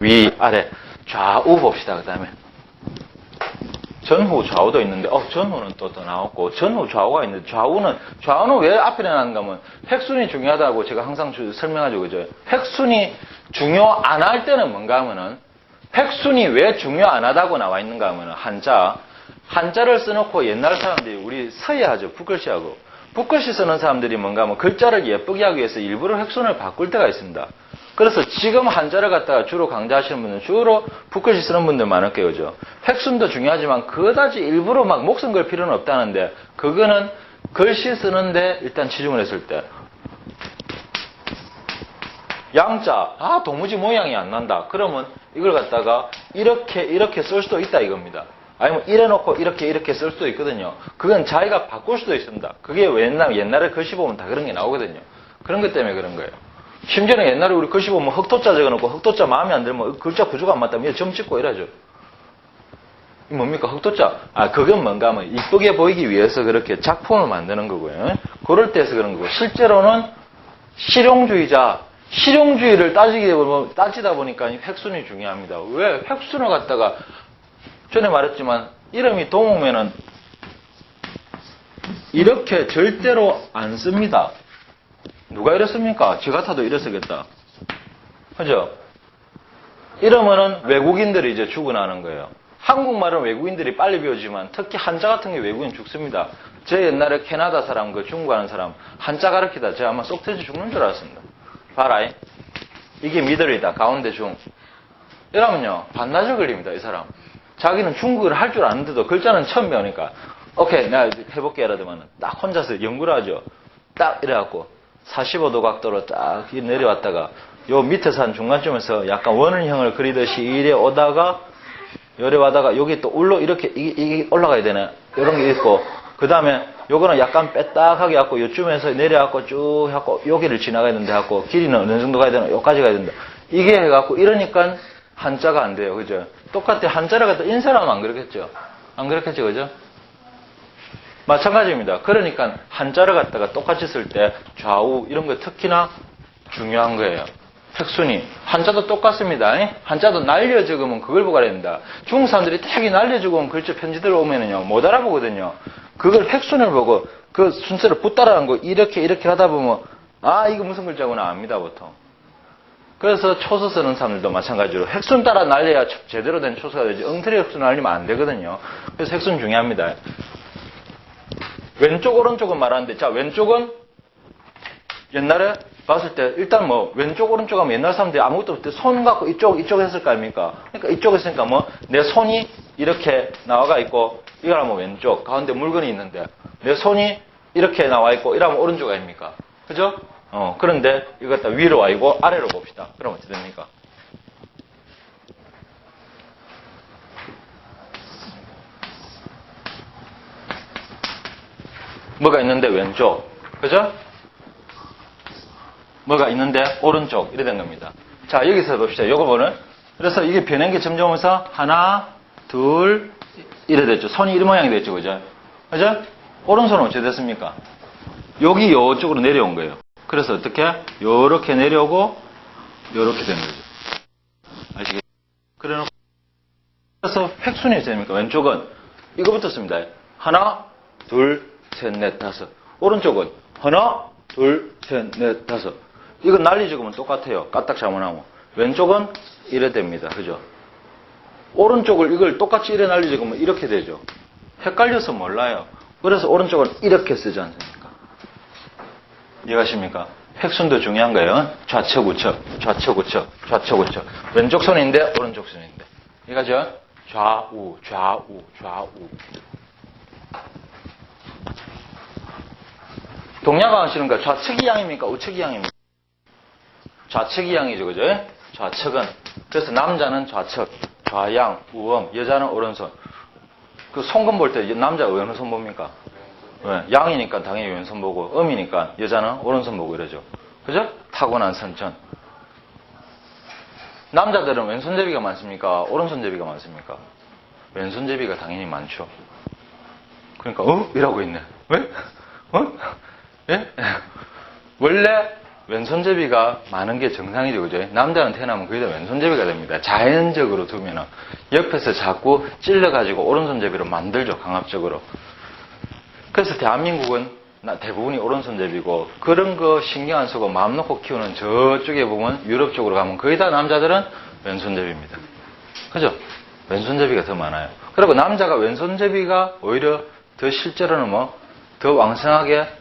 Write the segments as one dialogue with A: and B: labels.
A: 위, 아래, 좌우 봅시다. 그 다음에 전후, 좌우도 있는데 전후는 또 더 나왔고 전후, 좌우가 있는데 좌우는 왜 앞에 내놨는가 하면 획순이 중요하다고 제가 항상 설명하죠. 그죠? 획순이 중요 안 할 때는 뭔가 하면은 획순이 왜 중요 안 하다고 나와 있는가 하면은 한자를 써놓고 옛날 사람들이 우리 서예하죠. 붓글씨하고 붓글씨 쓰는 사람들이 뭔가 하면 글자를 예쁘게 하기 위해서 일부러 획순을 바꿀 때가 있습니다. 그래서 지금 한자를 갖다가 주로 강조하시는 분은 주로 붓글씨 쓰는 분들 많을 거예요. 그죠? 획순도 중요하지만 그다지 일부러 막 목숨 걸 필요는 없다는데 그거는 글씨 쓰는데 일단 치중을 했을 때 양자, 도무지 모양이 안 난다. 그러면 이걸 갖다가 이렇게 쓸 수도 있다 이겁니다. 아니면 이래놓고 이렇게 쓸 수도 있거든요. 그건 자기가 바꿀 수도 있습니다. 그게 옛날에 글씨 보면 다 그런 게 나오거든요. 그런 것 때문에 그런 거예요. 심지어는 옛날에 우리 글씨 보면 흑토자 적어놓고 흑토자 마음에 안 들면 글자 구조가 안 맞다면 점 찍고 이러죠. 이 뭡니까? 흑토자. 그건 뭔가 하면 이쁘게 보이기 위해서 그렇게 작품을 만드는 거고요. 그럴 때서 그런 거고. 실제로는 실용주의를 따지다 보니까 획순이 중요합니다. 왜? 획순을 갖다가 전에 말했지만 이름이 동호면은 이렇게 절대로 안 씁니다. 누가 이랬습니까? 저 같아도 이랬었겠다. 그죠? 이러면은 외국인들이 이제 죽어나는 거예요. 한국말은 외국인들이 빨리 배우지만 특히 한자 같은 게 외국인 죽습니다. 제 옛날에 캐나다 사람, 중국 하는 사람, 한자 가르치다 제가 아마 쏙 터져 죽는 줄 알았습니다. 봐라. 이게 미들이다. 가운데 중. 이러면요. 반나절 걸립니다. 이 사람. 자기는 중국어를 할 줄 아는데도 글자는 처음 배우니까 오케이 내가 해볼게 이러더만 딱 혼자서 연구를 하죠. 딱 이래갖고 45도 각도로 딱 내려왔다가 요 밑에서 한 중간쯤에서 약간 원은형을 그리듯이 이래 오다가 요래 와다가 여기 또 울로 이렇게 이게 올라가야 되네. 이런 게 있고 그 다음에 요거는 약간 빼딱하게 갖고 요쯤에서 내려갖고 쭉 해갖고 여기를 지나가야 된다 해갖고 길이는 어느 정도 가야 되나 요까지 가야 된다. 이게 해갖고 이러니까 한자가 안 돼요. 그죠? 똑같아. 한자를 갖다 인쇄하면 안 그렇겠죠? 안 그렇겠죠? 그죠? 마찬가지입니다. 그러니까 한자를 갖다가 똑같이 쓸 때 좌우 이런 거 특히나 중요한 거예요. 획순이. 한자도 똑같습니다. 한자도 날려 적으면 그걸 보고 알아야 된다. 중국 사람들이 되게 날려 적으면 글자 편지들 오면은요, 못 알아보거든요. 그걸 획순을 보고 그 순서를 붙따라한 거 이렇게 하다 보면 이거 무슨 글자구나 압니다, 보통. 그래서 초서 쓰는 사람들도 마찬가지로 획순 따라 날려야 제대로 된 초서가 되지 엉터리 획순 날리면 안 되거든요. 그래서 획순 중요합니다. 왼쪽 오른쪽은 말하는데 자 왼쪽은 옛날에 봤을 때 일단 뭐 왼쪽 오른쪽 하면 옛날 사람들이 아무것도 없을 때 손 갖고 이쪽 했을 거 아닙니까? 그러니까 이쪽 했으니까 뭐 내 손이 이렇게 나와가 있고 이거라면 왼쪽 가운데 물건이 있는데 내 손이 이렇게 나와 있고 이러면 오른쪽 아닙니까? 그죠? 그런데 이거 갖다 위로 와 있고 아래로 봅시다. 그럼 어떻게 됩니까? 뭐가 있는데 왼쪽. 그죠? 뭐가 있는데 오른쪽. 이래 된 겁니다. 자, 여기서 봅시다. 요거 보는. 그래서 이게 변한 게 점점 오면서 하나, 둘, 이래 됐죠. 손이 이 모양이 됐죠. 그죠? 그죠? 오른손은 어떻게 됐습니까? 여기 요쪽으로 내려온 거예요. 그래서 어떻게? 요렇게 내려오고 요렇게 된 거죠. 아시겠죠? 그래서 획순이 어떻게 됩니까? 왼쪽은 이거부터 씁니다. 하나, 둘, 셋, 넷, 다섯. 오른쪽은 하나, 둘, 셋, 넷, 다섯. 이건 날리 적으면 똑같아요. 까딱 잘못하면. 왼쪽은 이래 됩니다. 그죠? 오른쪽을 이걸 똑같이 이래 날리 적으면 이렇게 되죠. 헷갈려서 몰라요. 그래서 오른쪽은 이렇게 쓰지 않습니까? 이해가십니까? 획순도 중요한 거예요. 좌측, 우측, 좌측, 우측, 좌측, 우측. 왼쪽 손인데 오른쪽 손인데. 이거죠? 좌우, 좌우, 좌우. 동양화 하시는 거 좌측이 양입니까? 우측이 양입니까? 좌측이 양이죠. 그죠? 좌측은. 그래서 남자는 좌측, 좌양, 우엄, 여자는 오른손. 그 손금 볼 때 남자가 왼손 봅니까? 왜? 양이니까 당연히 왼손 보고 음이니까 여자는 오른손 보고 이러죠. 그죠? 타고난 선천. 남자들은 왼손잡이가 많습니까? 오른손잡이가 많습니까? 왼손잡이가 당연히 많죠. 그러니까 이라고 있네. 왜? 예? 원래 왼손잡이가 많은 게 정상이죠, 그죠? 남자는 태어나면 거의 다 왼손잡이가 됩니다. 자연적으로 두면은. 옆에서 자꾸 찔러가지고 오른손잡이로 만들죠, 강압적으로. 그래서 대한민국은 대부분이 오른손잡이고, 그런 거 신경 안 쓰고 마음 놓고 키우는 저쪽에 보면 유럽 쪽으로 가면 거의 다 남자들은 왼손잡이입니다. 그죠? 왼손잡이가 더 많아요. 그리고 남자가 왼손잡이가 오히려 더 실제로는 더 왕성하게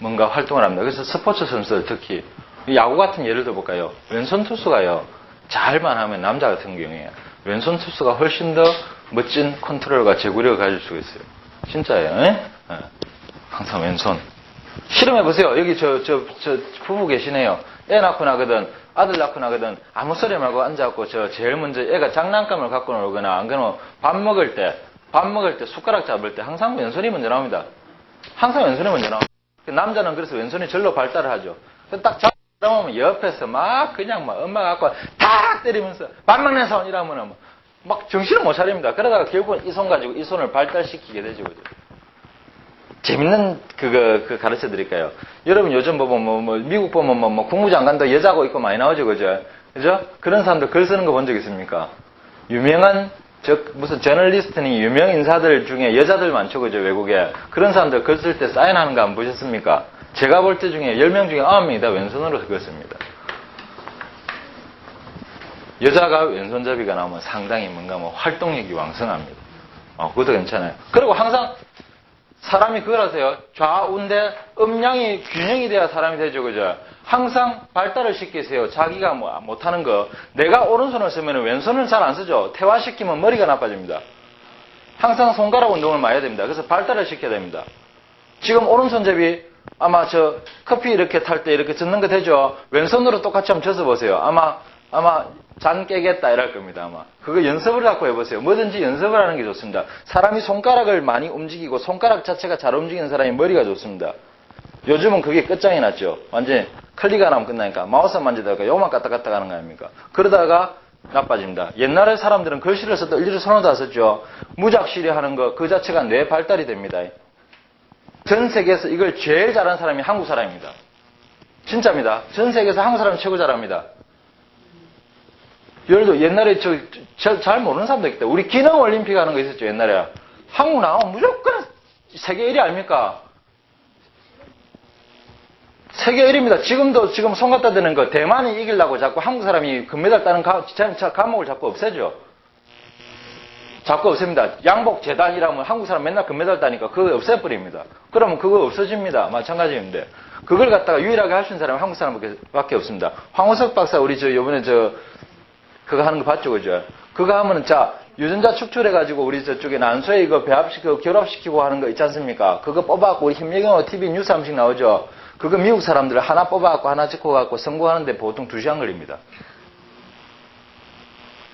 A: 뭔가 활동을 합니다. 그래서 스포츠 선수들 특히 야구 같은 예를 들어볼까요? 왼손 투수가요, 잘만 하면 남자 같은 경우에 왼손 투수가 훨씬 더 멋진 컨트롤과 제구력을 가질 수가 있어요. 진짜예요. 예? 항상 왼손. 실험해보세요. 여기 저 부부 계시네요. 애 낳고 나거든, 아들 낳고 나거든, 아무 소리 말고 앉아갖고 제일 먼저 애가 장난감을 갖고 놀거나, 안 그러면 밥 먹을 때 숟가락 잡을 때 항상 왼손이 먼저 나옵니다. 항상 왼손이 먼저 나옵니다. 남자는 그래서 왼손이 절로 발달을 하죠. 딱 잡으면 옆에서 그냥 엄마가 갖고 탁 때리면서 밥 먹는 손 이러면은 막 정신을 못 차립니다. 그러다가 결국은 이 손 가지고 이 손을 발달시키게 되죠. 그죠? 재밌는 그거 가르쳐 드릴까요? 여러분 요즘 보면 미국 보면 국무장관도 여자고 있고 많이 나오죠. 그죠? 그죠? 그런 사람들 글 쓰는 거 본 적 있습니까? 유명한 무슨 저널리스트니 유명 인사들 중에 여자들 많죠, 그죠, 외국에. 그런 사람들 글 쓸 때 사인하는 거 안 보셨습니까? 제가 볼 때 중에 10명 중에 9명이 다 왼손으로 글씁니다. 여자가 왼손잡이가 나오면 상당히 뭔가 활동력이 왕성합니다. 그것도 괜찮아요. 그리고 항상 사람이 그걸 하세요. 좌우인데 음양이 균형이 돼야 사람이 되죠, 그죠? 항상 발달을 시키세요. 자기가 못하는 거. 내가 오른손을 쓰면 왼손을 잘 안 쓰죠. 태화시키면 머리가 나빠집니다. 항상 손가락 운동을 많이 해야 됩니다. 그래서 발달을 시켜야 됩니다. 지금 오른손잡이 아마 커피 이렇게 탈 때 이렇게 젓는 거 되죠? 왼손으로 똑같이 한번 젓어 보세요. 아마 잔 깨겠다 이럴 겁니다. 아마 그거 연습을 갖고 해보세요. 뭐든지 연습을 하는 게 좋습니다. 사람이 손가락을 많이 움직이고 손가락 자체가 잘 움직이는 사람이 머리가 좋습니다. 요즘은 그게 끝장이 났죠. 완전히 클릭 안 하면 끝나니까 마우스 만지다가 요만 갔다 갔다 가는 거 아닙니까? 그러다가 나빠집니다. 옛날에 사람들은 글씨를 써도 일일이 손을 다 썼죠. 무작실히 하는 거 그 자체가 뇌 발달이 됩니다. 전 세계에서 이걸 제일 잘하는 사람이 한국 사람입니다. 진짜입니다. 전 세계에서 한국 사람이 최고 잘합니다. 예를 들어 옛날에 잘 모르는 사람도 있다. 우리 기능올림픽 하는 거 있었죠, 옛날에. 한국 나오면 무조건 세계 1위 아닙니까? 세계 1위입니다. 지금 손 갖다 대는 거 대만이 이기려고 자꾸 한국 사람이 금메달 따는 과목을 자꾸 없애죠. 자꾸 없앱니다. 양복 재단이라면 한국 사람 맨날 금메달 따니까 그거 없애버립니다. 그러면 그거 없어집니다. 마찬가지인데. 그걸 갖다가 유일하게 할 수 있는 사람은 한국 사람밖에 없습니다. 황우석 박사 우리 요번에 그거 하는 거 봤죠, 그죠? 그거 하면은 유전자 축출해가지고 우리 저쪽에 난소에 이거 배합시키고 결합시키고 하는 거 있지 않습니까? 그거 뽑아갖고 우리 김예경호 TV 뉴스 한씩 나오죠? 그거 미국 사람들 하나 뽑아갖고 하나 찍고갖고 성공하는데 보통 2시간 걸립니다.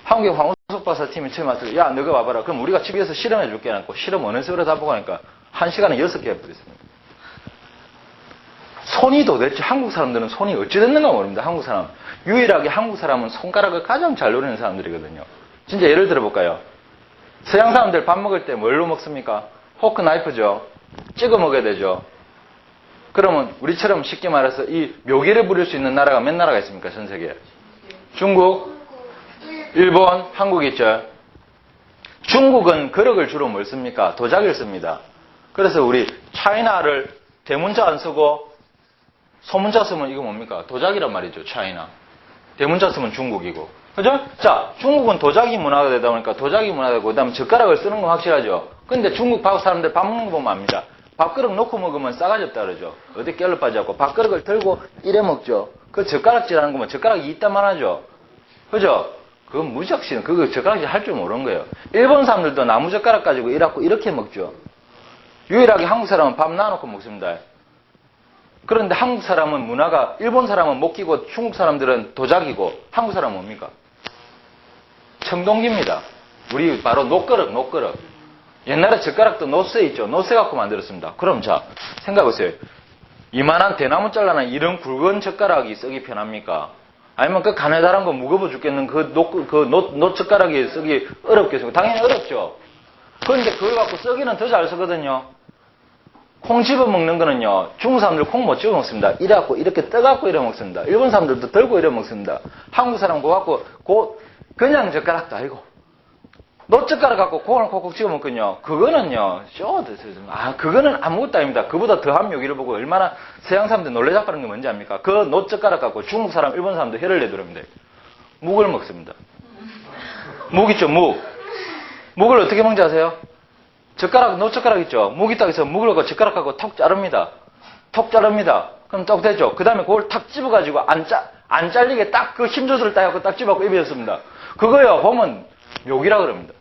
A: 한국의 황우석 박사 팀이 처음에 왔을 때, 야, 너가 와봐라. 그럼 우리가 집에서 실험해 줄게 해놓고 실험 어느 세월에 다 보고 하니까 1시간에 6개 해버렸습니다. 손이 도대체 한국 사람들은 손이 어찌 됐는가 모릅니다. 한국 사람. 유일하게 한국 사람은 손가락을 가장 잘 노리는 사람들이거든요. 진짜 예를 들어볼까요? 서양 사람들 밥 먹을 때 뭘로 먹습니까? 포크 나이프죠. 찍어 먹어야 되죠. 그러면 우리처럼 쉽게 말해서 이 묘기를 부릴 수 있는 나라가 몇 나라가 있습니까? 전 세계에. 중국, 일본, 한국 있죠. 중국은 그릇을 주로 뭘 씁니까? 도자기를 씁니다. 그래서 우리 차이나를 대문자 안 쓰고 소문자 쓰면 이거 뭡니까? 도자기란 말이죠. 차이나. 대문자 쓰면 중국이고. 그죠? 자, 중국은 도자기 문화가 되다 보니까 도자기 문화가 되고, 그 다음에 젓가락을 쓰는 건 확실하죠. 근데 중국 사람들 밥 먹는 거 보면 압니다. 밥그릇 놓고 먹으면 싸가지 없다 그러죠. 어디 깨를 빠져갖고 밥그릇을 들고 이래 먹죠. 그 젓가락질하는 거면 젓가락이 이따만 하죠. 그죠? 그건 무작신. 그거 젓가락질 할 줄 모르는 거예요. 일본 사람들도 나무 젓가락 가지고 이렇게 먹죠. 유일하게 한국 사람은 밥 놔놓고 먹습니다. 그런데 한국 사람은 문화가, 일본 사람은 못 끼고 중국 사람들은 도자기고 한국 사람은 뭡니까? 청동기입니다. 우리 바로 노그릇. 옛날에 젓가락도 노쇠 있죠. 노쇠 갖고 만들었습니다. 그럼 생각해보세요. 이만한 대나무 잘라난 이런 굵은 젓가락이 쓰기 편합니까? 아니면 그 가느다란 거 무거워 죽겠는 노 젓가락이 쓰기 어렵겠습니까? 당연히 어렵죠. 그런데 그걸 갖고 쓰기는 더 잘 쓰거든요. 콩 집어 먹는 거는요, 중국 사람들 콩 못 집어 먹습니다. 이래갖고, 이렇게 떠갖고 이래 먹습니다. 일본 사람들도 들고 이래 먹습니다. 한국 사람 그거 갖고, 그냥 젓가락도 아니고, 노젓가락 갖고 콩을 콕콕 집어 먹거든요. 그거는요, 그거는 아무것도 아닙니다. 그보다 더한 묘기를 보고 얼마나 서양 사람들 놀래잡는 게 뭔지 압니까? 그 노젓가락 갖고 중국 사람, 일본 사람도 혀를 내두릅니다. 묵을 먹습니다. 묵 있죠, 묵. 묵을 어떻게 먹는지 아세요? 노젓가락 있죠? 묵이 딱 있어. 묵을 갖고 젓가락 갖고 톡 자릅니다. 톡 자릅니다. 그럼 떡 되죠? 그 다음에 그걸 탁 집어가지고 안 잘리게 딱 그 힘 조절을 딱 하고 딱 집어갖고 입에 넣습니다. 그거요, 보면 묘기라 그럽니다.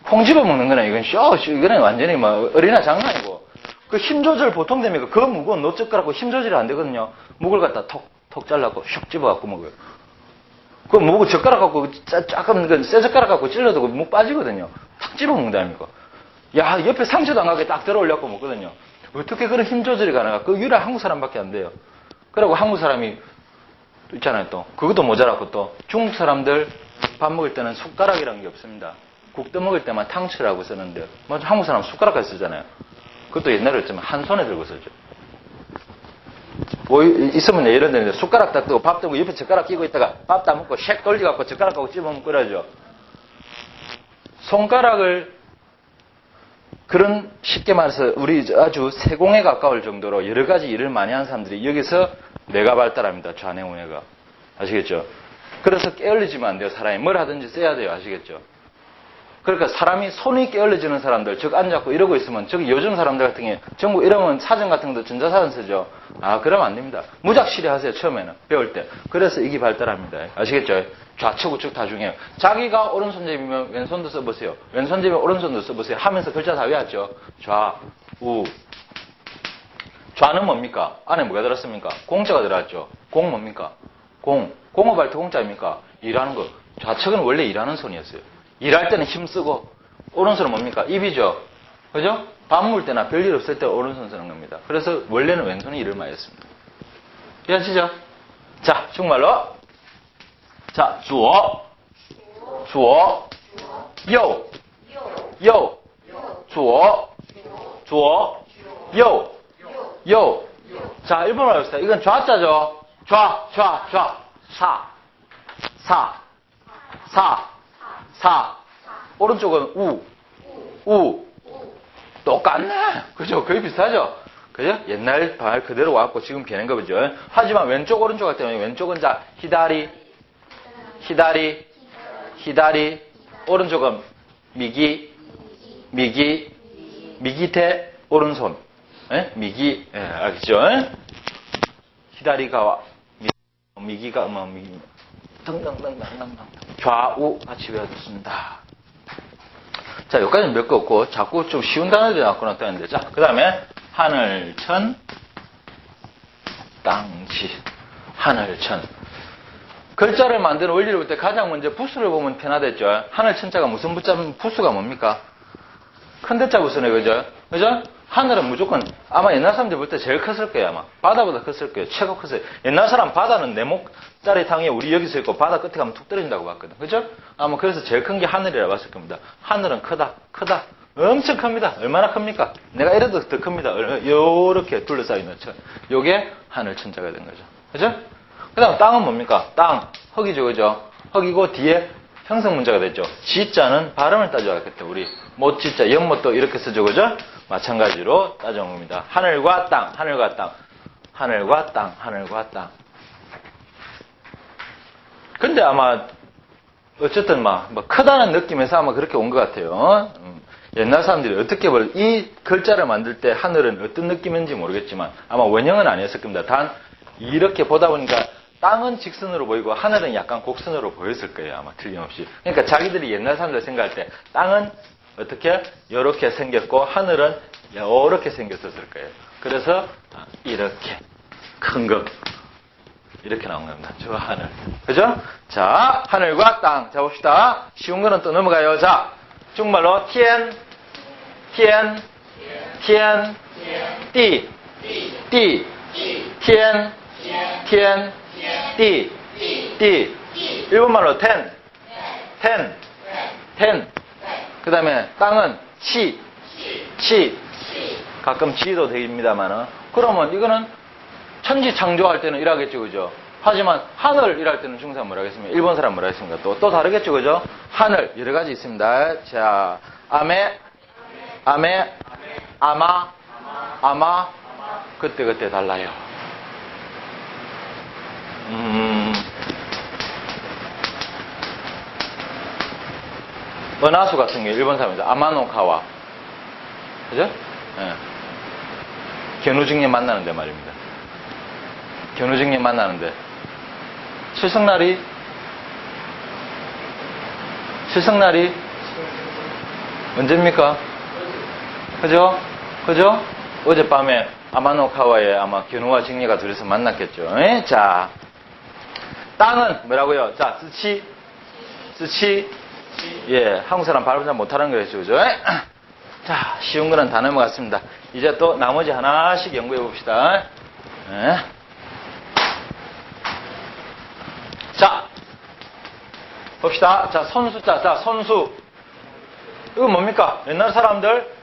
A: 콩 집어 먹는 거는 이건 이거는 완전히 뭐 어린아 장난 아니고. 그 힘 조절 보통 됩니까? 그 무거운 노젓가락고 힘 조절이 안 되거든요. 묵을 갖다 톡 잘라갖고 슉 집어갖고 먹어요. 그 묵을 젓가락 갖고 조금 새 젓가락 갖고 찔러도 묵 빠지거든요. 탁 집어 먹는다니까. 야, 옆에 상처도 안 가게 딱 들어 올려갖고 먹거든요. 어떻게 그런 힘 조절이 가능할까? 그 유일한 한국 사람밖에 안 돼요. 그리고 한국 사람이 또 있잖아요, 또. 그것도 모자라고 또. 중국 사람들 밥 먹을 때는 숟가락이라는 게 없습니다. 국 떠먹을 때만 탕치라고 쓰는데, 맞아, 한국 사람 숟가락까지 쓰잖아요. 그것도 옛날에 했지만 한 손에 들고 쓰죠. 뭐 있으면 이런 데는 숟가락 딱 뜨고 밥 뜨고 옆에 젓가락 끼고 있다가 밥 다 먹고 쉑 돌려갖고 젓가락 갖고 찝으면 끓여죠. 손가락을 그런 쉽게 말해서 우리 아주 세공에 가까울 정도로 여러 가지 일을 많이 하는 사람들이 여기서 뇌가 발달합니다. 좌뇌우뇌가. 아시겠죠? 그래서 깨어리지면 안 돼요. 사람이 뭘 하든지 써야 돼요. 아시겠죠? 그러니까 사람이 손이 깨어려지는 사람들, 즉 앉았고 이러고 있으면, 즉 요즘 사람들 같은 경우에 전부 이러면 사전 같은 것도 전자사전 쓰죠. 그러면 안 됩니다. 무작실히 하세요. 처음에는 배울 때. 그래서 이게 발달합니다. 아시겠죠? 좌측 우측 다 중요해요. 자기가 오른손잡이면 왼손도 써보세요. 왼손잡이면 오른손도 써보세요. 하면서 글자 다 외웠죠. 좌, 우. 좌는 뭡니까? 안에 뭐가 들었습니까? 공자가 들어왔죠. 공 뭡니까? 공업 할 때 공자입니까? 일하는 거. 좌측은 원래 일하는 손이었어요. 일할 때는 힘쓰고, 오른손은 뭡니까? 입이죠. 그죠? 밥 먹을 때나 별일 없을 때 오른손 쓰는 겁니다. 그래서 원래는 왼손이 일을 많이 했습니다. 이해하시죠? 자, 정말로. 자, 주어, 요, 주어, 요. 자, 1번으로 해봅시다. 이건 좌자죠? 좌. 사. 오른쪽은 우. 똑같네. 그죠? 거의 비슷하죠? 그죠? 옛날 말 그대로 와갖고 지금 변한 거 보죠. 하지만 왼쪽, 오른쪽 할 때는 왼쪽은 자, 히다리. 오른쪽은 미기테, 오른손. 예? 미기, 예, 알겠죠? 히다리가 미기가, 등등등등등. 좌우 같이 외워뒀습니다. 자, 여기까지는 몇 거 없고, 자꾸 좀 쉬운 단어들이 나왔고 나타났는데, 자, 그 다음에, 하늘천, 땅지. 하늘천. 글자를 만드는 원리를 볼 때 가장 먼저 부수를 보면 편하겠죠. 하늘천자가 무슨 부수가 뭡니까? 큰 대자 부수네, 그죠? 그죠? 하늘은 무조건 아마 옛날 사람들 볼 때 제일 컸을 거예요. 아마 바다보다 컸을 거예요. 최고 컸어요. 옛날 사람 바다는 네모짜리 탕에 우리 여기서 있고 바다 끝에 가면 툭 떨어진다고 봤거든. 그죠? 아마 그래서 제일 큰 게 하늘이라 봤을 겁니다. 하늘은 크다. 엄청 큽니다. 얼마나 큽니까? 내가 이래도 더 큽니다. 요렇게 둘러싸여있는 천. 요게 하늘천자가 된 거죠. 그죠? 그 다음 땅은 뭡니까? 땅. 흙이죠. 그죠? 흙이고 뒤에 형성 문자가 됐죠. 지자는 발음을 따져야겠다. 우리 못지자, 연못도 이렇게 쓰죠. 그죠? 마찬가지로 따져온 겁니다. 하늘과 땅. 근데 아마 어쨌든 뭐 크다는 느낌에서 아마 그렇게 온 것 같아요. 옛날 사람들이 어떻게 이 글자를 만들 때 하늘은 어떤 느낌인지 모르겠지만 아마 원형은 아니었을 겁니다. 단 이렇게 보다 보니까 땅은 직선으로 보이고 하늘은 약간 곡선으로 보였을 거예요. 아마 틀림없이. 그러니까 자기들이 옛날 사람들 생각할 때 땅은 어떻게? 이렇게 생겼고 하늘은 이렇게 생겼었을 거예요. 그래서 이렇게 큰 거 이렇게 나온 겁니다. 저 하늘. 그죠? 자, 하늘과 땅. 자, 봅시다. 쉬운 거는 또 넘어가요. 자, 중국말로天, 띠,天, 띠. 일본말로 ten. 그 다음에 땅은 치. 가끔 지도 됩니다만은. 그러면 이거는 천지 창조할 때는 이라겠죠, 그죠? 하지만 하늘 이랄 때는 중사 뭐라 하겠습니까? 일본 사람 뭐라 하겠습니까? 또 다르겠죠, 그죠? 하늘 여러 가지 있습니다. 자, 아메, 아마, 그때 달라요. 은하수 같은 게 일본 사람입니다. 아마노카와. 그죠? 예. 견우직님 만나는데 말입니다. 견우직님 만나는데. 칠성날이 언제입니까? 그죠? 어젯밤에 아마노카와에 아마 견우와 직녀가 둘이서 만났겠죠. 에? 자, 땅은 뭐라고요? 자, 스치. 예, 한국 사람 발음 잘 못하는 거였죠, 그죠? 자, 쉬운 거는 다 넘어갔습니다. 이제 또 나머지 하나씩 연구해 봅시다. 예. 자, 봅시다. 자, 선수자. 자, 선수. 이거 뭡니까? 옛날 사람들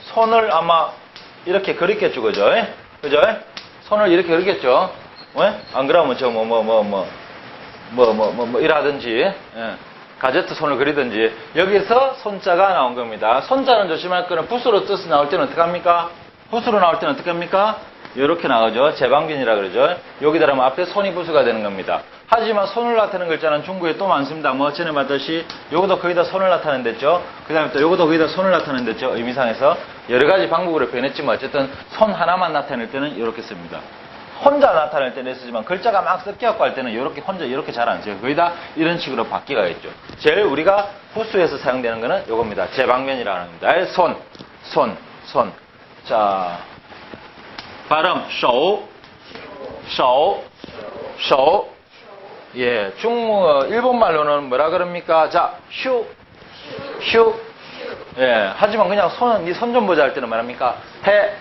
A: 손을 아마 이렇게 그렸겠죠, 그죠? 그죠? 손을 이렇게 그렸겠죠? 왜? 안 그러면 저 이라든지, 예. 가제트 손을 그리든지, 여기서 손자가 나온 겁니다. 손자는 조심할 거는 붓으로 뜻이 나올 때는 어떻게 합니까? 붓으로 나올 때는 어떻게 합니까? 이렇게 나오죠. 제방균이라 그러죠. 여기다 하면 앞에 손이 부수가 되는 겁니다. 하지만 손을 나타내는 글자는 중국에 또 많습니다. 뭐 전에 봤듯이 요것도 거기다 손을 나타내는 데죠. 그 다음에 또 요것도 거기다 손을 나타내는 데죠. 의미상에서 여러 가지 방법으로 변했지만 어쨌든 손 하나만 나타낼 때는 이렇게 씁니다. 혼자 나타낼 때는 쓰지만 글자가 막 섞여갖고 할 때는 이렇게 혼자 이렇게 잘 안 써요. 거의 다 이런 식으로 바뀌가겠죠. 제일 우리가 부수에서 사용되는 거는 요겁니다. 제방면이라는 겁니다. 손. 자, 발음, 手. 예, 일본말로는 뭐라 그럽니까? 자, 휴. 예, 하지만 그냥 손은, 손 좀 보자 할 때는 뭐랍니까? 태.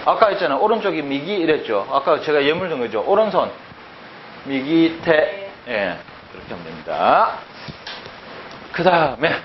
A: 아까 했잖아요. 오른쪽이 미기 이랬죠. 아까 제가 예물 든 거죠. 오른손. 미기, 태. 예, 그렇게 하면 됩니다. 그 다음에,